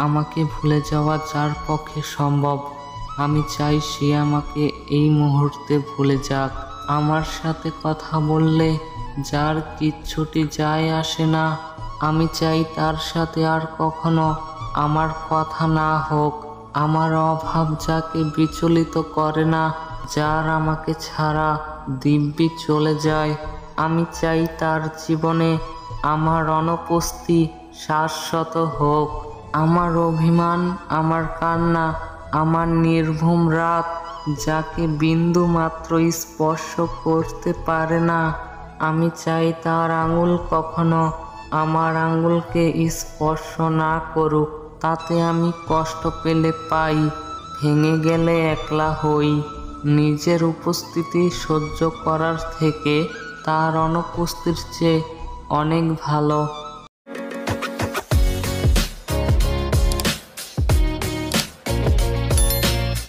আমাকে ভুলে যাওয়া যার পক্ষে সম্ভব, আমি চাই সে আমাকে এই মুহূর্তে ভুলে যাক। আমার সাথে কথা বললে যার কিচ্ছুটি যায় আসে না, আমি চাই তার সাথে আর কখনো আমার কথা না হোক। আমার অভাব যাকে বিচলিত করে না, যার আমাকে ছাড়া দিব্যি চলে যায়, আমি চাই তার জীবনে আমার অনুপস্থিতি শাশ্বত হোক। আমার অভিমান, আমার কান্না, আমার নির্ঘুম রাত যাকে বিন্দু মাত্র স্পর্শ করতে পারে না, আমি চাই তার আঙুল কখনো আমার আঙুলকে স্পর্শ না করুক। তাতে আমি কষ্ট পেলে পাই, ভেঙে গেলে একলা হই। নিজের উপস্থিতি সহ্য করার থেকে তার অনুপস্থিতির চেয়ে অনেক ভালো।